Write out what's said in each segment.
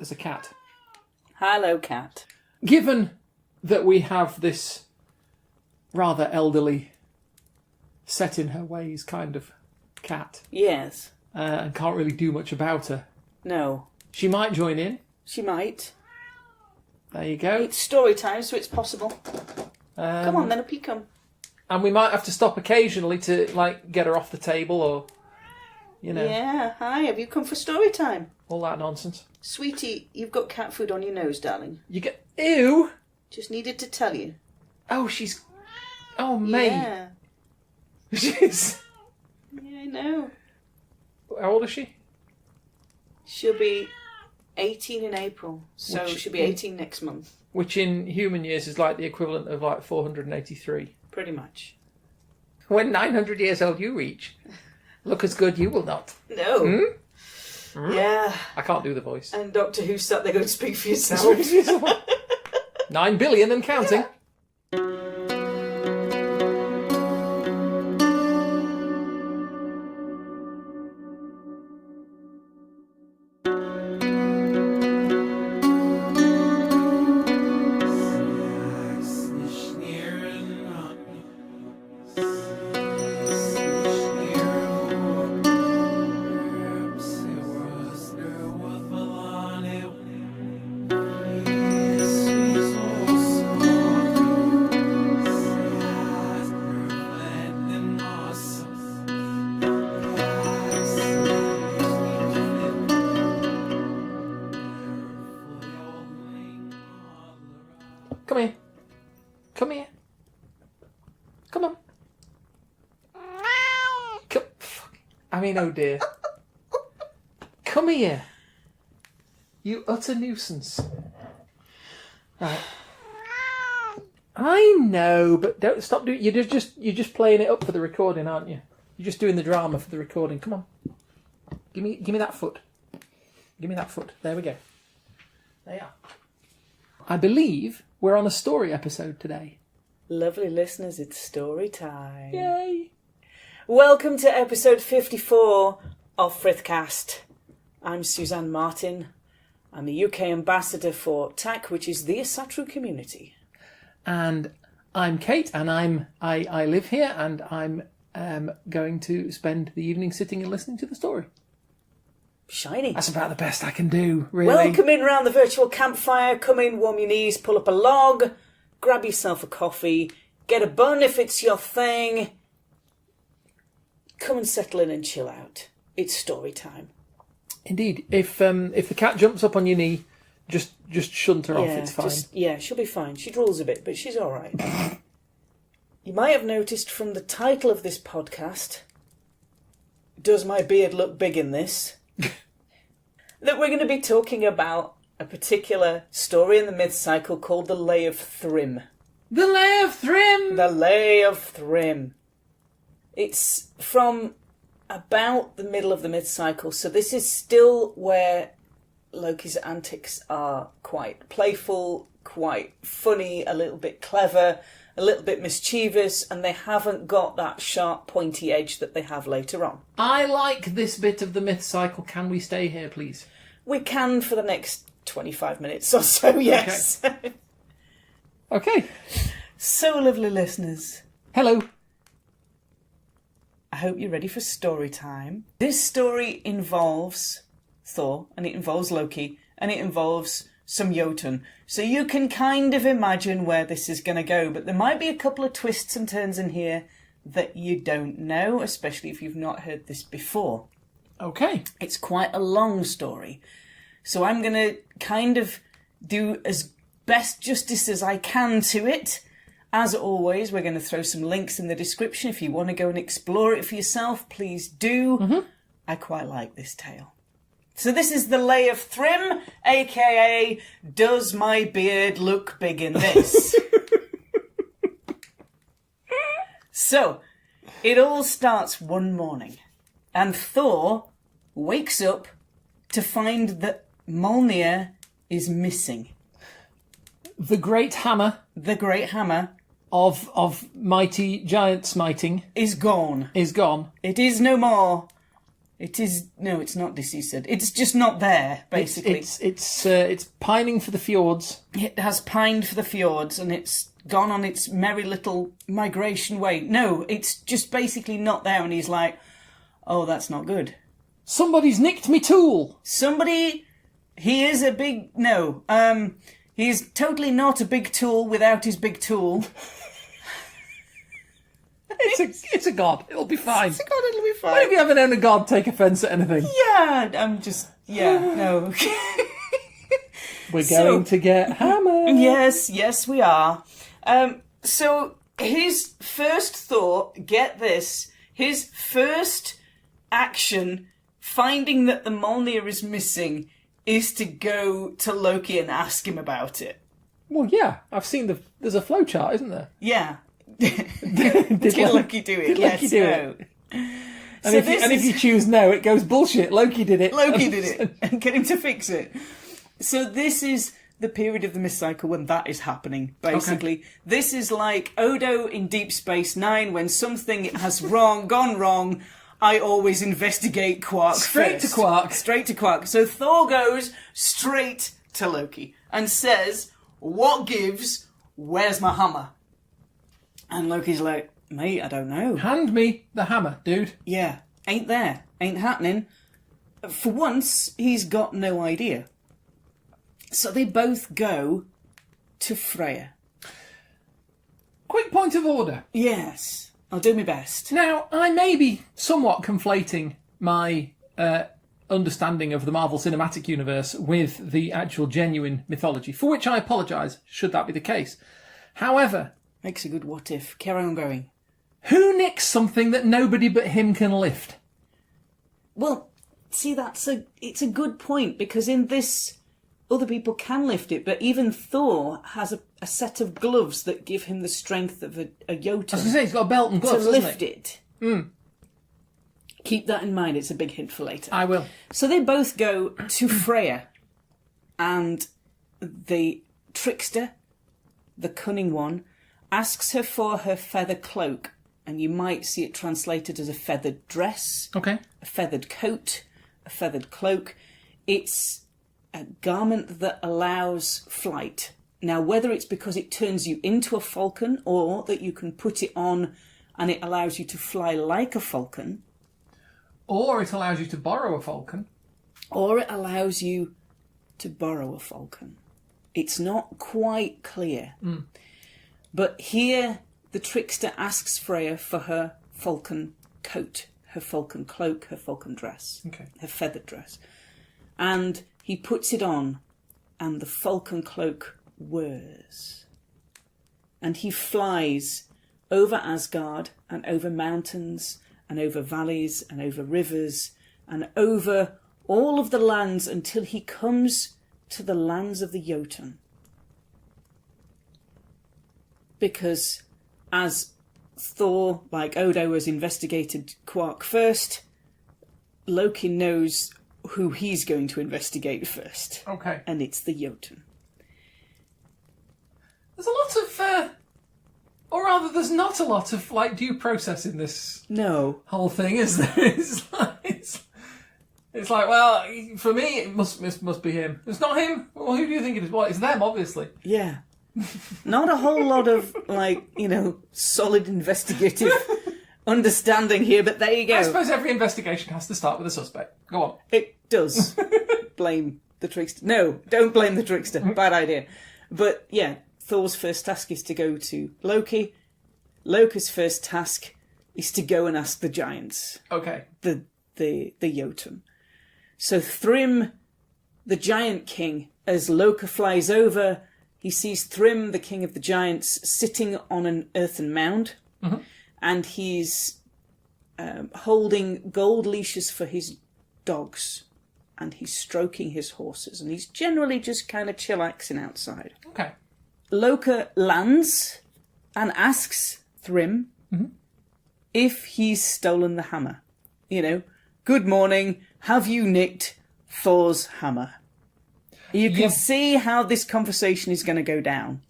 there's a cat. Hello, cat. Given that we have this rather elderly, set in her ways kind of cat, Yes. and can't really do much about her, No. she might join in. She might. There you go. It's story time, so it's possible. Come on, then, up you come. And we might have to stop occasionally to, like, get her off the table or, you know, Yeah, hi, have you come for story time? all that nonsense. Sweetie, you've got cat food on your nose, darling. You get... Ew! Just needed to tell you. Oh, she's... Oh, mate. Yeah. She's... Yeah, I know. How old is she? She'll be 18 in April, so Which she'll be 18 next month. Which in human years is like the equivalent of like 483. Pretty much. When 900 years old you reach, look as good you will not. No. Yeah. I can't do the voice. And Doctor Who sat there going, speak for yourself. 9 billion and counting. Come here. Come here. Come on. Come. I mean, oh dear. Come here. You utter nuisance. Right. I know, but don't stop doing. You're just playing it up for the recording, aren't you? You're just doing the drama for the recording. Come on. Give me that foot. Give me that foot. There we go. There you are. I believe we're on a story episode today. Lovely listeners, it's story time. Yay! Welcome to episode 54 of Frithcast. I'm Suzanne Martin. I'm the UK ambassador for TAC, which is the Asatru community. And I'm Kate, and I live here, and I'm going to spend the evening sitting and listening to the story. Shiny. That's about the best I can do, really. Welcome in round the virtual campfire. Come in, warm your knees, pull up a log, grab yourself a coffee, get a bun if it's your thing. Come and settle in and chill out. It's story time. Indeed. If the cat jumps up on your knee, just shunt her off. It's fine. She'll be fine. She drools a bit, but she's all right. You might have noticed from the title of this podcast, Does My Beard Look Big in This? That we're going to be talking about a particular story in the myth cycle called The Lay of Thrym. The Lay of Thrym! The Lay of Thrym. It's from about the middle of the myth cycle, so this is still where Loki's antics are quite playful, quite funny, a little bit clever, a little bit mischievous, and they haven't got that sharp, pointy edge that they have later on. I like this bit of the myth cycle. Can we stay here, please? We can for the next 25 minutes or so, yes. Okay. So, lovely listeners. Hello. I hope you're ready for story time. This story involves Thor, and it involves Loki, and it involves some Jotun. So you can kind of imagine where this is going to go, but there might be a couple of twists and turns in here that you don't know, especially if you've not heard this before. Okay. It's quite a long story, so I'm going to kind of do as best justice as I can to it. As always, we're going to throw some links in the description. If you want to go and explore it for yourself, please do. Mm-hmm. I quite like this tale. So this is The Lay of Thrym, a.k.a. Does My Beard Look Big in This? So, it all starts one morning, and Thor wakes up to find that Mjolnir is missing. The great hammer. The great hammer. Of mighty giant smiting. Is gone. Is gone. It is no more. It is... No, it's not deceased. It's just not there, basically. It's pining for the fjords. It has pined for the fjords, and it's gone on its merry little migration way. No, it's just basically not there, and he's like, oh, that's not good. Somebody's nicked me tool. Somebody... He is a big... No. He's totally not a big tool without his big tool. It's a god. It'll be fine. It's a god, it'll be fine. Why have you ever known a god take offence at anything? Yeah, I'm just... Yeah, no. We're going to get hammered. Yes, we are. So his first thought, get this, his first action, finding that the Mjolnir is missing, is to go to Loki and ask him about it. Well, yeah, I've seen there's a flowchart, isn't there? Yeah. Did Loki do it? Did Yes, Loki do no. it? And, if you choose no, it goes bullshit. Loki did it. Loki did it. And get him to fix it. So this is the period of the mist cycle when that is happening, basically. Okay. This is like Odo in Deep Space Nine, when something has gone wrong, I always investigate Quark Straight first. to Quark. Straight to Quark. So Thor goes straight to Loki and says, what gives? Where's my hammer? And Loki's like, mate, I don't know. Hand me the hammer, dude. Yeah, ain't there. Ain't happening. For once, he's got no idea. So they both go to Freya. Quick point of order. Yes, I'll do my best. Now, I may be somewhat conflating my understanding of the Marvel Cinematic Universe with the actual genuine mythology, for which I apologise, should that be the case. However... Makes a good what if. Carry on going. Who nicks something that nobody but him can lift? Well, see, it's a good point, because in this, other people can lift it, but even Thor has a set of gloves that give him the strength of a Jotun. I was going to say, he's got a belt and gloves, to lift he? it. Keep that in mind, it's a big hint for later. I will. So they both go to Freya, and the trickster, the cunning one, asks her for her feather cloak, and you might see it translated as a feathered dress, okay, a feathered coat, a feathered cloak. It's a garment that allows flight. Now, whether it's because it turns you into a falcon, or that you can put it on and it allows you to fly like a falcon, or it allows you to borrow a falcon, it's not quite clear. But here, the trickster asks Freya for her falcon coat, her falcon cloak, her falcon dress, her feathered dress. And he puts it on, and the falcon cloak whirs. And he flies over Asgard, and over mountains, and over valleys, and over rivers, and over all of the lands until he comes to the lands of the Jotun. Because as Thor, like Odo, has investigated Quark first, Loki knows who he's going to investigate first. Okay. And it's the Jotun. There's a lot of, or rather, there's not a lot of, due process in this whole thing, is there? It's like, well, for me, it must be him. It's not him. Well, who do you think it is? Well, it's them, obviously. Yeah. Not a whole lot of, solid investigative understanding here, but there you go. I suppose every investigation has to start with a suspect. Go on. It does. Blame the trickster. No, don't blame the trickster. Bad idea. But, yeah, Thor's first task is to go to Loki. Loki's first task is to go and ask the giants. Okay. The Jotun. So Thrym, the giant king, as Loki flies over, he sees Thrym, the king of the giants, sitting on an earthen mound, and he's holding gold leashes for his dogs, and he's stroking his horses, and he's generally just kind of chillaxing outside. Okay. Loki lands and asks Thrym if he's stolen the hammer. Good morning, have you nicked Thor's hammer? You can see how this conversation is going to go down.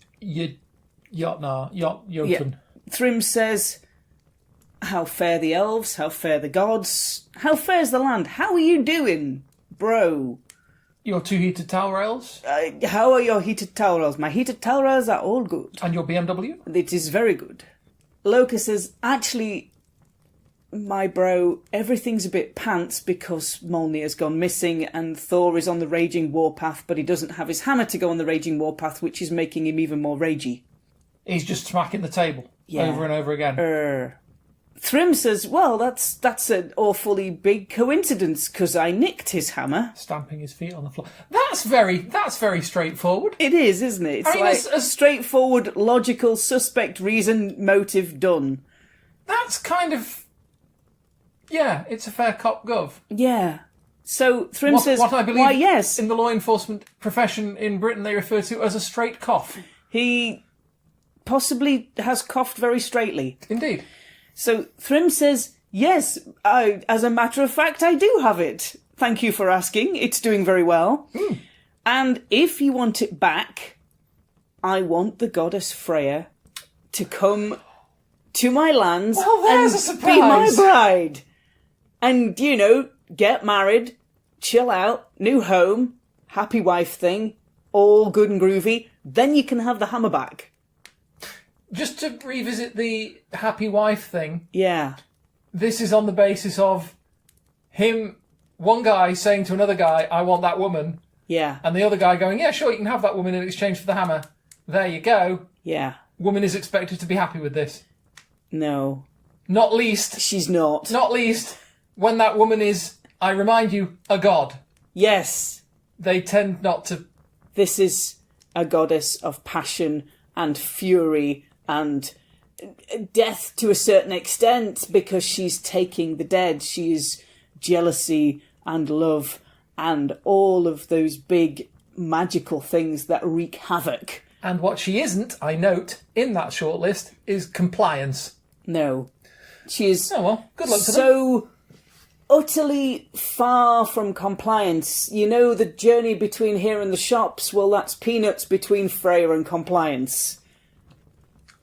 Jotun. Thrym says, How fare the elves? How fare the gods? How fares the land? How are you doing, bro? Your 2 heated towel rails. How are your heated towel rails? My heated towel rails are all good. And your BMW? It is very good. Loka says, actually, my bro, everything's a bit pants because Mjolnir's gone missing and Thor is on the raging warpath, but he doesn't have his hammer to go on the raging warpath, which is making him even more ragey. He's just smacking the table over and over again. Thrym says, well, that's an awfully big coincidence because I nicked his hammer. Stamping his feet on the floor. That's very straightforward. It is, isn't it? It's I mean, like a straightforward, logical, suspect, reason, motive done. That's kind of... Yeah, it's a fair cop gov. Yeah. So Thrym says, what I believe why, yes. in the law enforcement profession in Britain they refer to as a straight cough. He possibly has coughed very straightly. Indeed. So Thrym says, yes, as a matter of fact, I do have it. Thank you for asking. It's doing very well. And if you want it back, I want the goddess Freya to come to my lands and be my bride. And, get married, chill out, new home, happy wife thing, all good and groovy. Then you can have the hammer back. Just to revisit the happy wife thing. Yeah. This is on the basis of one guy saying to another guy, I want that woman. Yeah. And the other guy going, yeah, sure, you can have that woman in exchange for the hammer. There you go. Yeah. Woman is expected to be happy with this. No. Not least. She's not. Not least when that woman is, I remind you, a god. Yes. They tend not to... This is a goddess of passion and fury and death to a certain extent because she's taking the dead. She is jealousy and love and all of those big magical things that wreak havoc. And what she isn't, I note, in that shortlist is compliance. No. She is good luck to them. so utterly far from compliance. The journey between here and the shops, well, that's peanuts between Freya and compliance.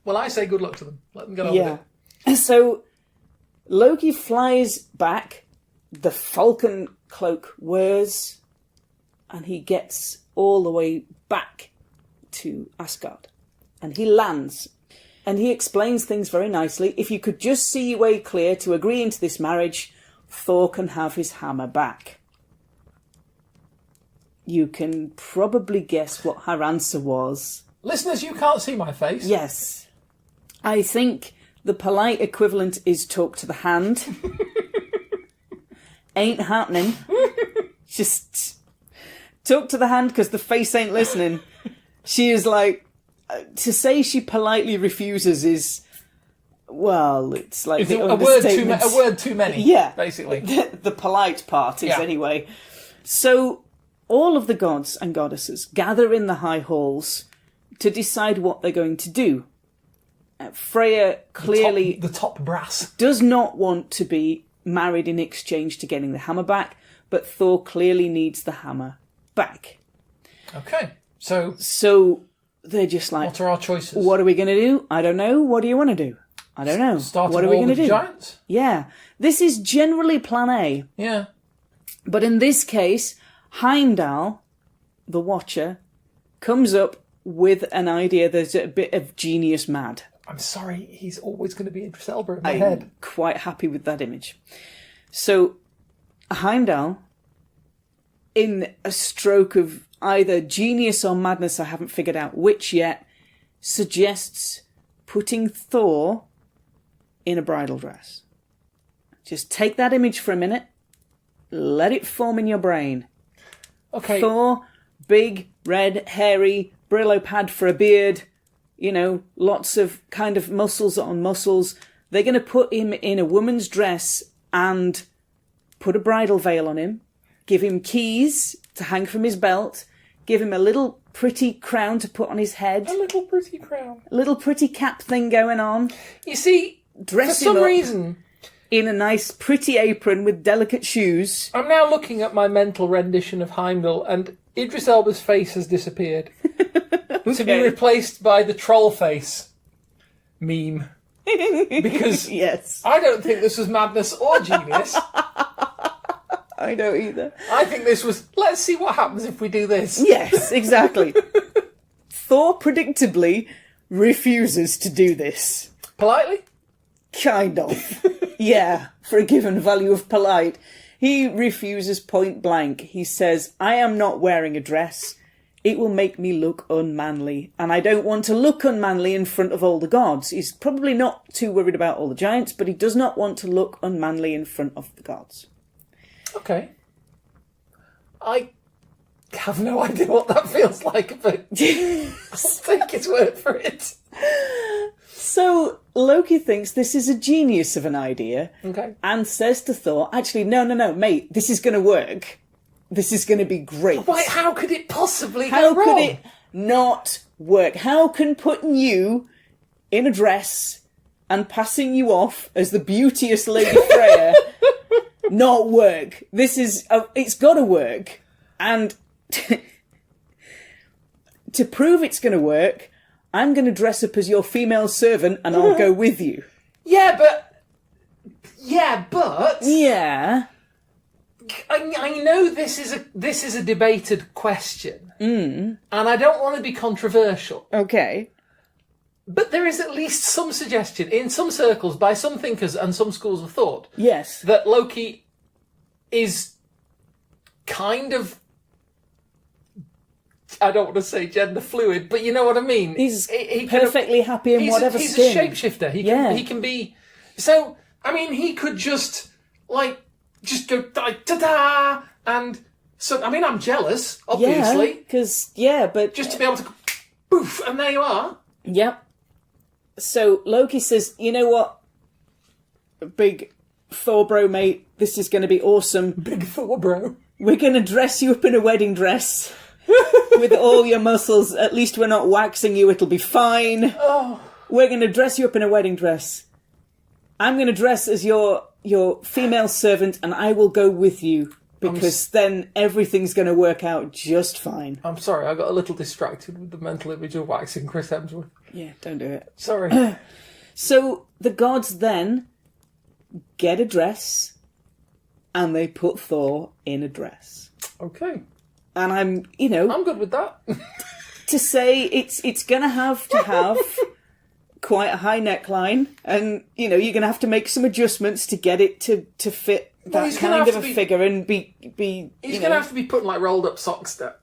Well, I say good luck to them. Let them get on with it. So Loki flies back, the falcon cloak whirs, and he gets all the way back to Asgard. And he lands. And he explains things very nicely. If you could just see your way clear to agreeing to this marriage, Thor can have his hammer back. You can probably guess what her answer was. Listeners, you can't see my face. Yes. I think the polite equivalent is talk to the hand. Ain't happening. Just talk to the hand because the face ain't listening. She is like, to say she politely refuses is, well, it's like it's a word too many. Yeah, basically. The polite part is anyway. So all of the gods and goddesses gather in the high halls to decide what they're going to do. Freya clearly the top brass does not want to be married in exchange to getting the hammer back, but Thor clearly needs the hammer back. Okay, so they're just like, what are our choices? What are we going to do? I don't know. What do you want to do? I don't know. What are we going to do? Giants? Yeah, this is generally Plan A. Yeah, but in this case, Heimdall, the Watcher, comes up with an idea that's a bit of genius mad. I'm sorry, he's always going to be Idris Elba in my head. I'm quite happy with that image. So, Heimdall, in a stroke of either genius or madness, I haven't figured out which yet, suggests putting Thor in a bridal dress. Just take that image for a minute, let it form in your brain. Okay. Thor, big, red, hairy, Brillo pad for a beard, lots of kind of muscles on muscles. They're going to put him in a woman's dress and put a bridal veil on him, give him keys to hang from his belt, give him a little pretty crown to put on his head. A little pretty crown. A little pretty cap thing going on. You see, dress for some him up reason, in a nice pretty apron with delicate shoes. I'm now looking at my mental rendition of Heimdall and Idris Elba's face has disappeared. To be replaced by the troll face meme. Because Yes. I don't think this was madness or genius. I don't either. I think this was, let's see what happens if we do this. Yes, exactly. Thor predictably refuses to do this. Politely? Kind of. Yeah, for a given value of polite. He refuses point blank. He says, I am not wearing a dress. It will make me look unmanly. And I don't want to look unmanly in front of all the gods. He's probably not too worried about all the giants, but he does not want to look unmanly in front of the gods. Okay. I have no idea what that feels like, but I'll take his word for it. So Loki thinks this is a genius of an idea. Okay. And says to Thor, actually, no, mate, this is going to work. This is going to be great. Why, how could it possibly How go wrong? could it not work? How can putting you in a dress and passing you off as the beauteous Lady Freya not work? This is, it's got to work. And to prove it's going to work, I'm going to dress up as your female servant and I'll go with you. Yeah, but... Yeah. I know this is a debated question, and I don't want to be controversial. Okay. But there is at least some suggestion in some circles by some thinkers and some schools of thought Yes. that Loki is kind of, I don't want to say gender fluid, but you know what I mean. He's he can- perfectly happy in whatever he's skin. a shapeshifter. He can be. So I mean, he could just go like ta-da, and so I mean, I'm jealous, obviously, because but just to be able to poof, and there you are. Yep. So Loki says, you know what, big Thor bro mate, this is going to be awesome. Big Thor bro. We're going to dress you up in a wedding dress with all your muscles. At least we're not waxing you. It'll be fine. Oh. We're going to dress you up in a wedding dress. I'm going to dress as your female servant and I will go with you because then everything's going to work out just fine. I'm sorry, I got a little distracted with the mental image of waxing Chris Hemsworth. Yeah, don't do it. Sorry. So the gods then get a dress and they put Thor in a dress. Okay. And I'm good with that. to say it's going to have quite a high neckline, and you're going to have to make some adjustments to get it to fit that kind of a figure and be. He's going to have to be putting like rolled up socks down.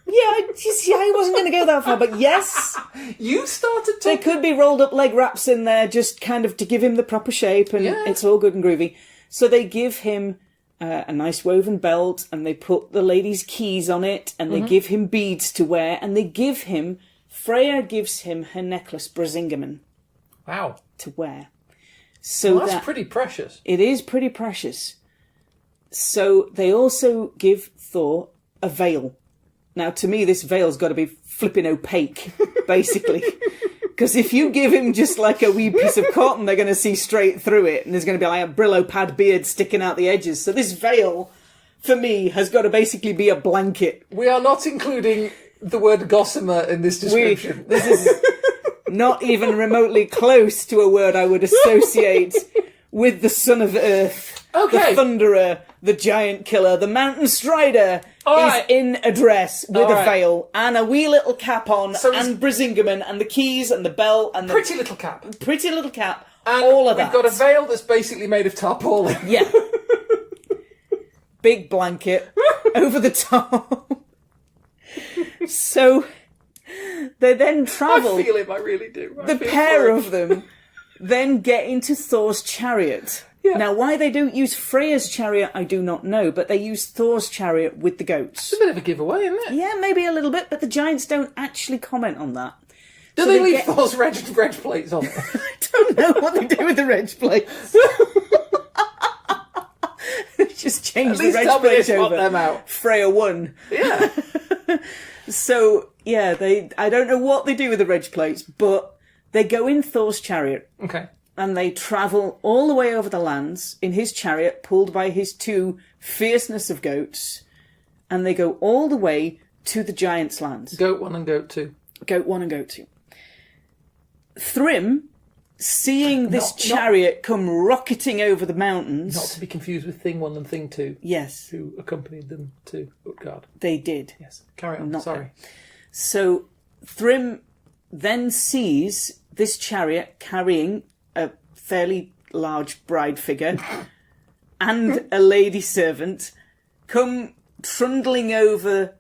I wasn't going to go that far, but yes, You started there talking. could be rolled up leg wraps in there, just kind of to give him the proper shape, and it's all good and groovy. So they give him a nice woven belt, and they put the lady's keys on it, and they give him beads to wear, and Freya gives him her necklace Brisingamen Wow. to wear. So That's pretty precious. it is pretty precious. So they also give Thor a veil. Now, to me, this veil's got to be flipping opaque, basically. Because if you give him just like a wee piece of cotton, they're going to see straight through it, and there's going to be like a Brillo pad beard sticking out the edges. So this veil, for me, has got to basically be a blanket. We are not including the word gossamer in this description. This is not even remotely close to a word I would associate with the son of Earth, Okay. the thunderer, the giant killer, the mountain strider is in a dress with a veil and a wee little cap on, and Brisingamen and the keys and the belt and the Pretty little cap. And all of that. We've got a veil that's basically made of tarpaulin. Yeah. Big blanket over the top. So they then travel. I feel him, I really do. The pair of them then get into Thor's chariot. Yeah. Now, why they don't use Freya's chariot, I do not know, but they use Thor's chariot with the goats. It's a bit of a giveaway, isn't it? Yeah, maybe a little bit, but the giants don't actually comment on that. Do they leave Thor's reg plates on? I don't know what they do with the reg plates. Just change the reg plate over. Them out. Freya won. Yeah. So, yeah, I don't know what they do with the reg plates, but they go in Thor's chariot. Okay. And they travel all the way over the lands in his chariot, pulled by his two fierceness of goats. And they go all the way to the giants' lands. Goat 1 and Goat 2. Goat 1 and Goat 2. Thrym seeing this chariot come rocketing over the mountains. Not to be confused with Thing 1 and Thing 2. Yes. Who accompanied them to Utgard. They did. Yes. Carry on. Sorry. So Thrym then sees this chariot carrying a fairly large bride figure and a lady servant come trundling over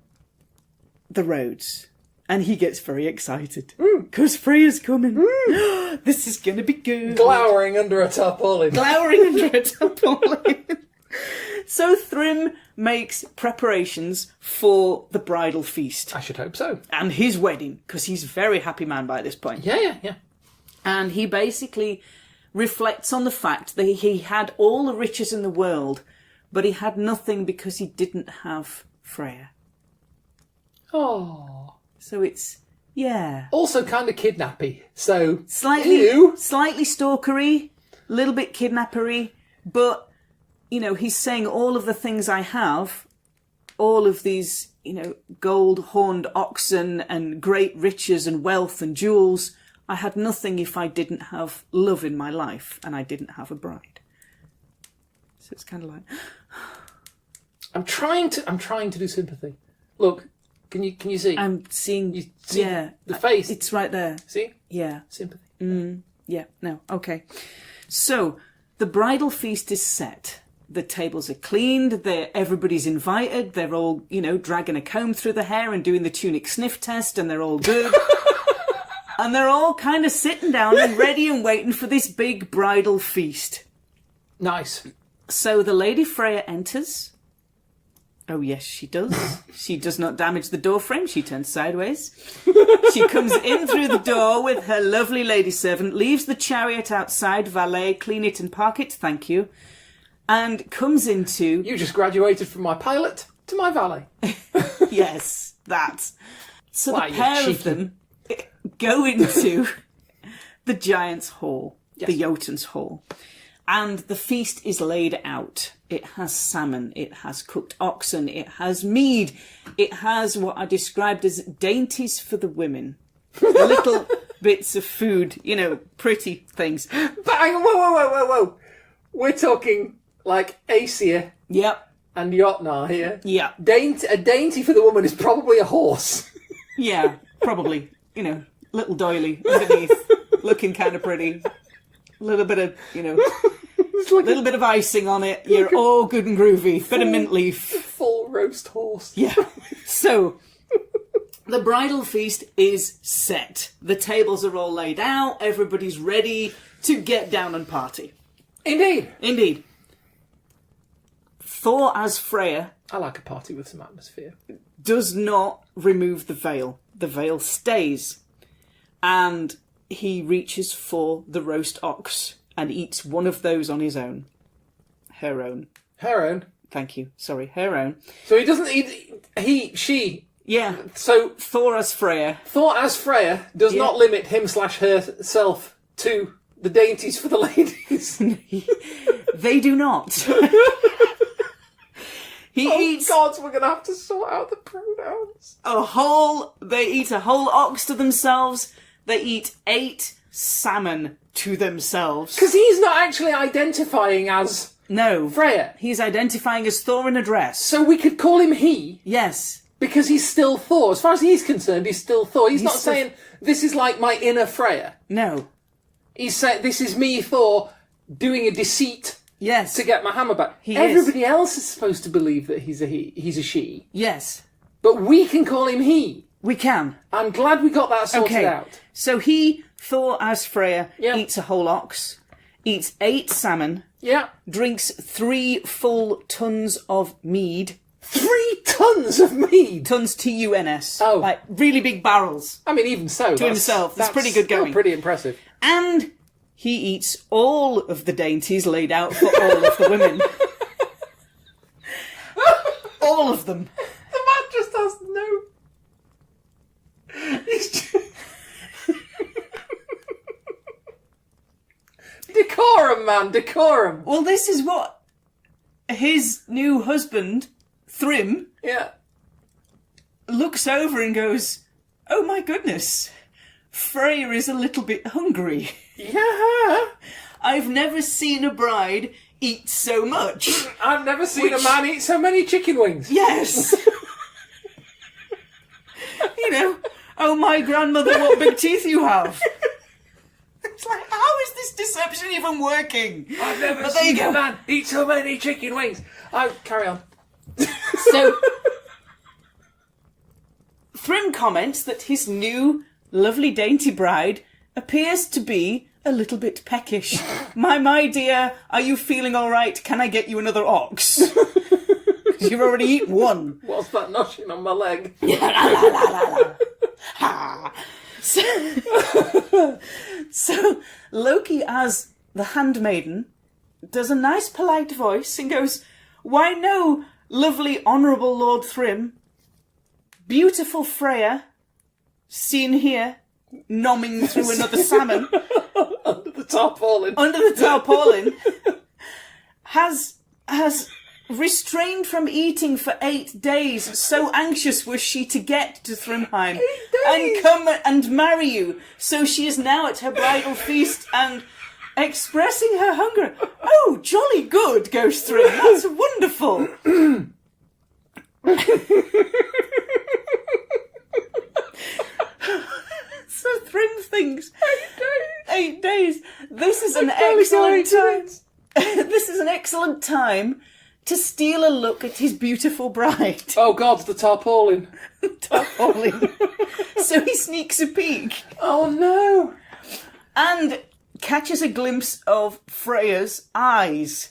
the roads. And he gets very excited. Because Freya's coming. This is going to be good. Glowering under a tarpaulin. So Thrym makes preparations for the bridal feast. I should hope so. And his wedding, because he's a very happy man by this point. Yeah. And he basically reflects on the fact that he had all the riches in the world, but he had nothing because he didn't have Freya. Oh. So it's, yeah. Also kind of kidnappy. So, Slightly stalkery, a little bit kidnappery, but, you know, he's saying all of the things I have, all of these, you know, gold horned oxen and great riches and wealth and jewels, I had nothing if I didn't have love in my life and I didn't have a bride. So it's kind of like... I'm trying to do sympathy. Look, can you see? I'm seeing... You see yeah. the face? It's right there. See? Yeah. Sympathy. Yeah, no, okay. So, the bridal feast is set. The tables are cleaned, everybody's invited, they're all, you know, dragging a comb through the hair and doing the tunic sniff test, and they're all good. And they're all kind of sitting down and ready and waiting for this big bridal feast. Nice. So the Lady Freya enters. Oh, yes, she does. She does not damage the door frame. She turns sideways. She comes in through the door with her lovely lady servant, leaves the chariot outside, valet, clean it and park it, thank you, and comes into... You just graduated from my pilot to my valet. Yes, that. So Why, the pair of them go into the Giant's Hall, yes. the Jotun's Hall. And the feast is laid out. It has salmon, it has cooked oxen, it has mead, it has what I described as dainties for the women. Little bits of food, you know, pretty things. Bang! Whoa. We're talking like Aesir Yep. and Jotnar here. Yeah. A dainty for the woman is probably a horse. Yeah, probably. You know, little doily underneath, looking kind of pretty. A little bit of, you know, a little bit of icing on it. You're all good and groovy. Bit of mint leaf. Full roast horse. Yeah. So, the bridal feast is set. The tables are all laid out. Everybody's ready to get down and party. Indeed. Thor as Freya... I like a party with some atmosphere. ...does not remove the veil. The veil stays. And he reaches for the roast ox and eats one of those on his own. Her own. Thank you. Sorry, her own. So he doesn't eat... She... Yeah. So... Thor as Freya does not limit him/herself to the dainties for the ladies. They do not. He eats... God, we're going to have to sort out the pronouns. They eat a whole ox to themselves. They eat 8 salmon to themselves. Because he's not actually identifying as... No. Freya. He's identifying as Thor in a dress. So we could call him he. Yes. Because he's still Thor. As far as he's concerned, he's still Thor. He's not saying, this is like my inner Freya. No. He's saying, this is me, Thor, doing a deceit... Yes. To get my hammer back. He Everybody else is supposed to believe that he's a she. Yes. But we can call him he. We can. I'm glad we got that sorted out. So Thor as Freya, eats a whole ox, eats 8 salmon, drinks 3 full tons of mead. 3 tons of mead? Tons T-U-N-S. Oh. Like really big barrels. I mean, even so. To himself. That's pretty good going. Pretty impressive. And he eats all of the dainties laid out for all of the women. All of them. The man just has no... He's just... Decorum, man, decorum. Well, this is what his new husband, Thrym, looks over and goes, oh my goodness, Freya is a little bit hungry. Yeah. I've never seen a bride eat so much. I've never seen a man eat so many chicken wings. Yes. You know, oh my grandmother, what big teeth you have. It's like, how is this deception even working? I've never seen a man eat so many chicken wings. Oh, carry on. So, Thrym comments that his new, lovely, dainty bride appears to be a little bit peckish. My dear, are you feeling all right? Can I get you another ox? You've already eaten one. What's that noshing on my leg? So Loki, as the handmaiden, does a nice polite voice and goes, "Why no, lovely honourable Lord Thrym, beautiful Freya, seen here, nomming through another salmon." Under the tarpaulin. Under the tarpaulin, has restrained from eating for 8 days. So anxious was she to get to Thrymheim and come and marry you. So she is now at her bridal feast and expressing her hunger. Oh, jolly good, goes Thrym. That's wonderful. So Thrym thinks 8 days. This is an excellent time. This is an excellent time to steal a look at his beautiful bride. Oh God, the tarpaulin. Tarpaulin. So he sneaks a peek. Oh no. And catches a glimpse of Freya's eyes,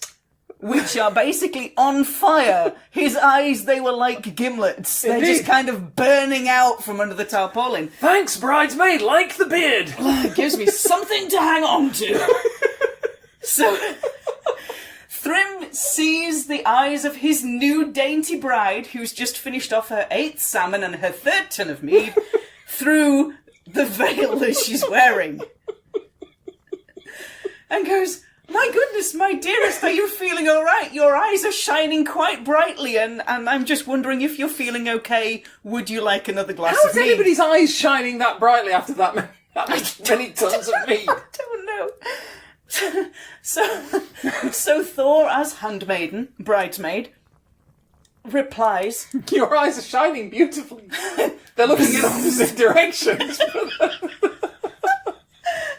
which are basically on fire. His eyes, they were like gimlets. They're just kind of burning out from under the tarpaulin. Thanks, bridesmaid, like the beard. It gives me something to hang on to. So Thrym sees the eyes of his new dainty bride, who's just finished off her 8th salmon and her 3rd ton of mead, through the veil that she's wearing. And goes, "My goodness, my dearest, are you feeling all right? Your eyes are shining quite brightly, and I'm just wondering if you're feeling okay. Would you like another glass How of is mead?" anybody's eyes shining that brightly after that many tons of meat? I don't know. So Thor, as handmaiden, bridesmaid, replies, Your eyes are shining beautifully. They're looking in opposite directions.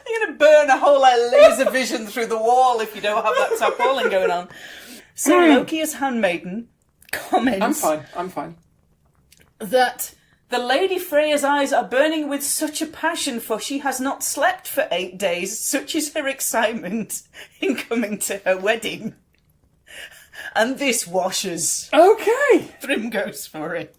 "You're going to burn a whole laser vision through the wall if you don't have that tarpaulin going on." So Loki, as handmaiden, comments... I'm fine. ...that the Lady Freya's eyes are burning with such a passion, for she has not slept for 8 days, such is her excitement in coming to her wedding. And this washes. Okay. Thrym goes for it.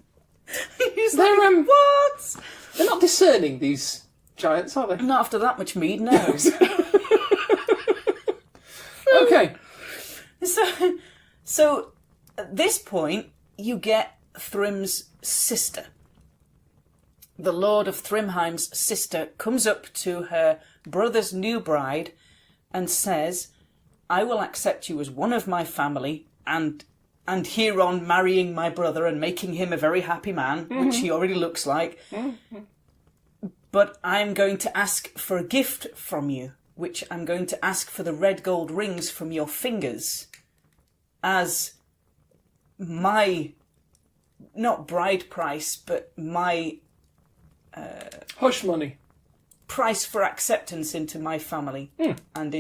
He's They're, like, what? They're not discerning, these giants, are they? Not after that much mead, no. Okay. So at this point, you get Thrym's sister. The Lord of Thrymheim's sister comes up to her brother's new bride and says, "I will accept you as one of my family, and hereon marrying my brother and making him a very happy man," which he already looks like. "But I'm going to ask for a gift from you, which I'm going to ask for the red gold rings from your fingers as my, not bride price, but my hush money. Price for acceptance into my family, and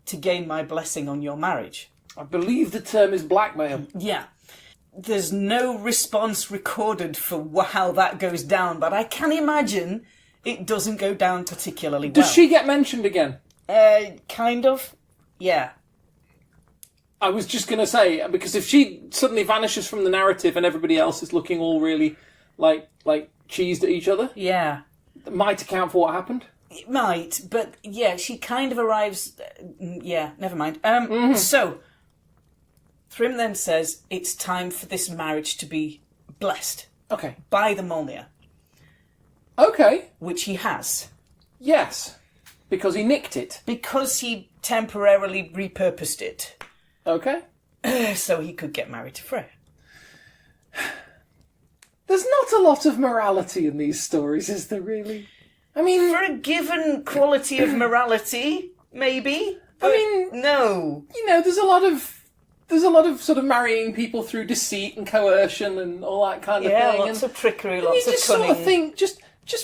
to gain my blessing on your marriage." I believe the term is blackmail. Yeah. There's no response recorded for how that goes down, but I can imagine it doesn't go down particularly well. Does she get mentioned again? Kind of. Yeah. I was just going to say, because if she suddenly vanishes from the narrative and everybody else is looking all really like cheesed at each other, Yeah. that might account for what happened. It might, but yeah, she kind of arrives... yeah, never mind. So, Thrym then says it's time for this marriage to be blessed. Okay. By the Mjolnir. Okay. Which he has. Yes. Because he nicked it. Because he temporarily repurposed it. Okay. So he could get married to Freya. There's not a lot of morality in these stories, is there really? I mean, For a given quality of morality, maybe. But no. There's a lot of sort of marrying people through deceit and coercion and all that kind of thing. Lots of trickery, and lots you of just cunning. sort of think, just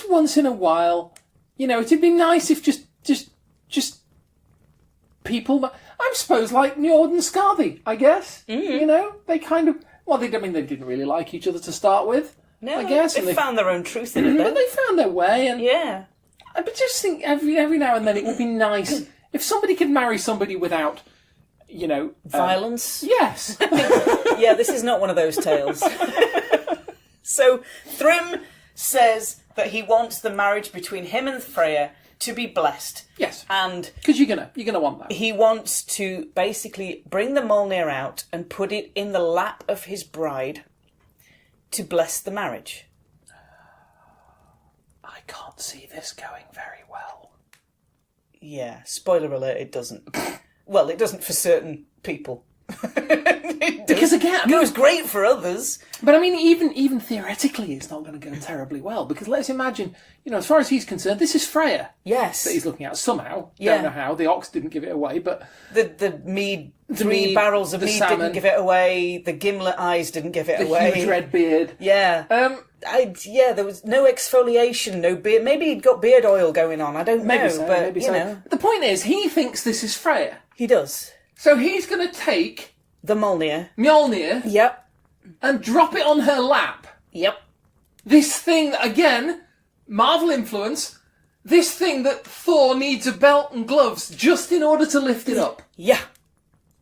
once in a while, it'd be nice if just people, I suppose, like Njord and Scarthy, I guess. They kind of, they didn't really like each other to start with. No, I guess. they found their own truth in it, But they found their way. And yeah. I just think every now and then it would be nice if somebody could marry somebody without, Violence? Yes. Yeah, this is not one of those tales. So, Thrym says that he wants the marriage between him and Freya to be blessed. Yes. And because you're gonna want that. he wants to basically bring the Mjolnir out and put it in the lap of his bride to bless the marriage. I can't see this going very well. Yeah, spoiler alert, it doesn't. Well, it doesn't for certain people. Because again, it goes great for others. But I mean, even theoretically, it's not going to go terribly well. Because let's imagine, as far as he's concerned, this is Freya. Yes. That he's looking at somehow. Yeah. Don't know how. The ox didn't give it away, but the mead, three mead, barrels of the mead salmon, didn't give it away. The gimlet eyes didn't give it the away. huge red beard. Yeah. There was no exfoliation, no beard. Maybe he'd got beard oil going on. I don't Maybe know, so, but maybe you so. know, The point is, he thinks this is Freya. he does. So he's going to take The Mjolnir. Mjolnir Yep. and drop it on her lap. Yep. This thing, again, Marvel influence, this thing that Thor needs a belt and gloves just in order to lift it up. Yeah.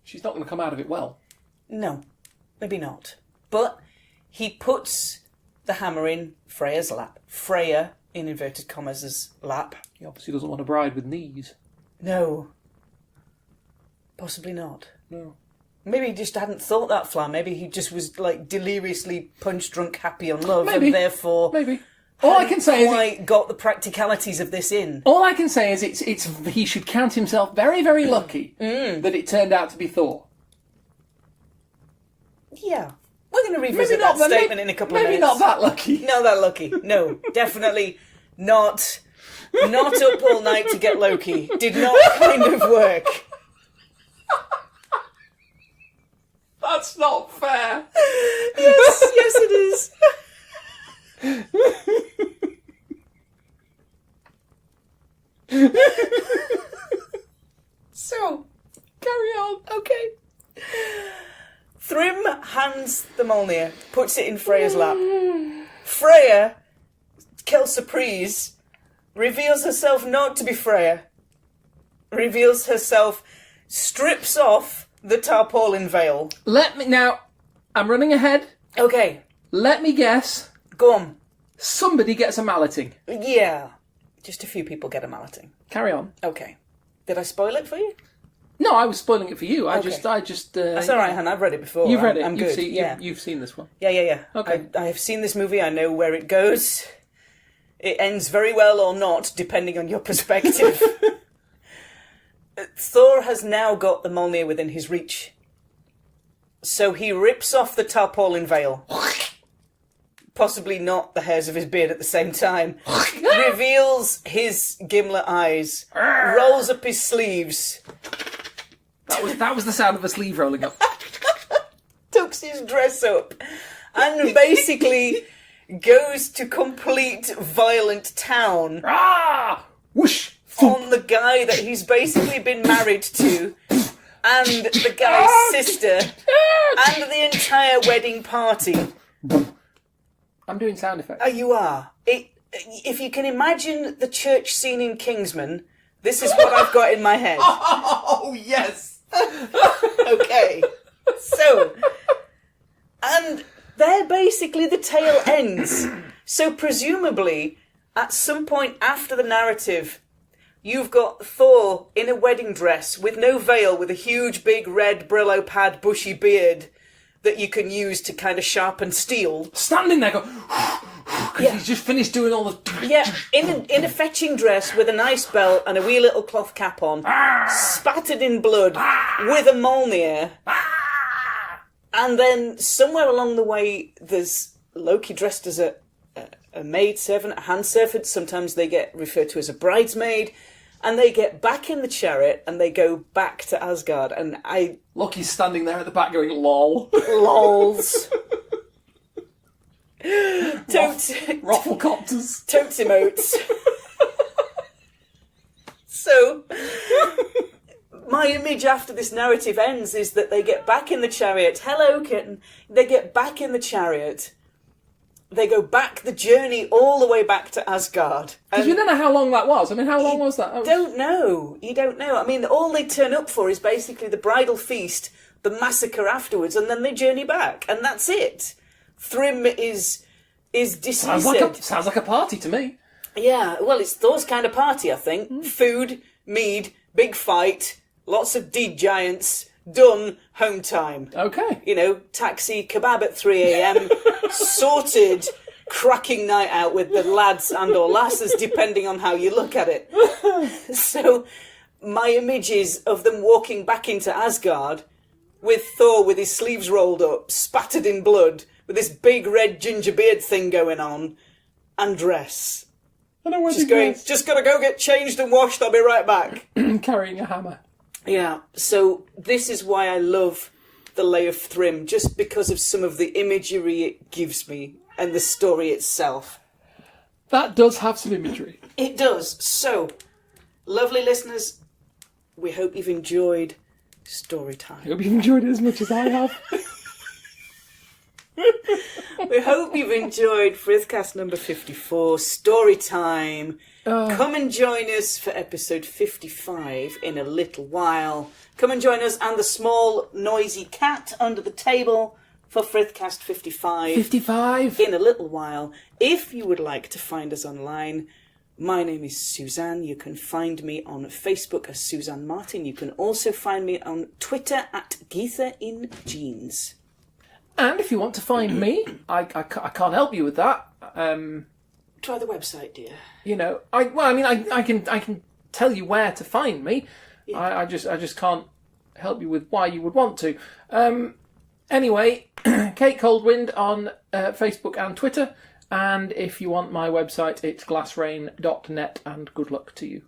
She's not going to come out of it well. No, maybe not. But he puts the hammer in Freya's lap. Freya, in inverted commas' lap. He obviously doesn't want a bride with knees. No. Possibly not. No. Maybe he just hadn't thought that far. Maybe he just was like deliriously punch-drunk happy on love Maybe. and therefore... Maybe. All I can say is... quite got the practicalities of this in. All I can say is it's he should count himself very, very lucky that it turned out to be Thor. Yeah. We're going to revisit that statement in a couple of minutes. Maybe not that lucky. Not that lucky. No, definitely not. Not up all night to get Loki. Did not kind of work. That's not fair. Yes, it is. So, Carry on. okay. Thrym hands the Mjolnir, puts it in Freya's lap. Freya, quelle surprise, reveals herself not to be Freya. Reveals herself, strips off the tarpaulin veil. I'm running ahead. Okay, Let me guess. go on. Somebody gets a malleting. Yeah, just a few people get a malleting. Carry on. Okay. Did I spoil it for you? No, I was spoiling it for you. I Okay. just. That's all right, Hannah. I've read it before. You've read it. I'm you've good. Seen, yeah. You've seen this one. Yeah. Okay. I have seen this movie. I know where it goes. It ends very well or not, depending on your perspective. Thor has now got the Mjolnir within his reach. So he rips off the tarpaulin veil. Possibly not the hairs of his beard at the same time. Reveals his gimlet eyes. Rolls up his sleeves. That was the sound of a sleeve rolling up. Tucks his dress up. And basically goes to complete violent town Ah! Whoosh! on the guy that he's basically been married to, and the guy's sister, and the entire wedding party. I'm doing sound effects. You are. If you can imagine the church scene in Kingsman, this is what I've got in my head. Oh, yes! Okay. So, and there basically the tale ends. So presumably, at some point after the narrative, you've got Thor in a wedding dress with no veil, with a huge big red Brillo pad bushy beard that you can use to kind of sharpen steel. Standing there going... Because he's just finished doing all the... Yeah, in a fetching dress with a nice belt and a wee little cloth cap on, spattered in blood, with a Mjolnir. And then somewhere along the way, there's Loki dressed as a a maidservant, a handservant. Sometimes they get referred to as a bridesmaid. And they get back in the chariot and they go back to Asgard. And Loki's standing there at the back going, lol. Lols. Rufflecopters. Totes emotes. So, my image after this narrative ends is that they get back in the chariot. Hello, kitten. They get back in the chariot. They go back the journey all the way back to Asgard. Because we don't know how long that was. I mean, how long was that? You don't know. I mean, all they turn up for is basically the bridal feast, the massacre afterwards, and then they journey back. And that's it. Thrym is dismissed. Sounds like a party to me. Yeah, well, it's Thor's kind of party, I think. Food, mead, big fight, lots of deed giants, done, home time. Okay. You know, taxi, kebab at 3 a.m, sorted, cracking night out with the lads and or lasses, depending on how you look at it. So, my image is of them walking back into Asgard with Thor with his sleeves rolled up, spattered in blood, with this big red ginger beard thing going on, and dress. Just gotta go get changed and washed, I'll be right back. Carrying a hammer. Yeah, so this is why I love the Lay of Thrym, just because of some of the imagery it gives me and the story itself. That does have some imagery. It does. So, lovely listeners, we hope you've enjoyed story time. I hope you've enjoyed it as much as I have. We hope you've enjoyed Frithcast number 54, story time. Come and join us for episode 55 in a little while. Come and join us and the small noisy cat under the table for Frithcast 55. 55? In a little while. If you would like to find us online, my name is Suzanne. You can find me on Facebook as Suzanne Martin. You can also find me on Twitter at Geetha in Jeans. And if you want to find me, I can't help you with that. Try the website, dear. You know, I can tell you where to find me. Yeah. I just can't help you with why you would want to. Anyway, Kate Coldwind on Facebook and Twitter. And if you want my website, it's glassrain.net, and good luck to you.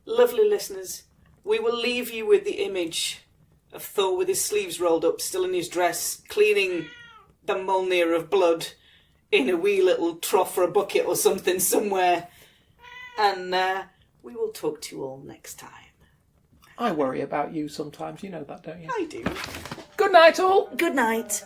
Lovely listeners, we will leave you with the image of Thor with his sleeves rolled up, still in his dress, cleaning the Mjolnir of blood in a wee little trough or a bucket or something somewhere. And we will talk to you all next time. I worry about you sometimes, you know that, don't you? I do. Good night, all. Good night.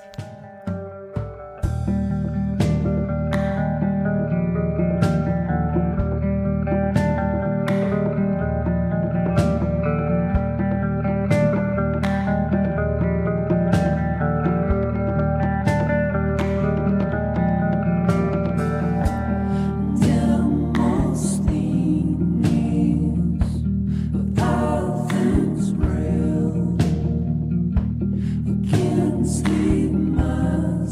Sleep my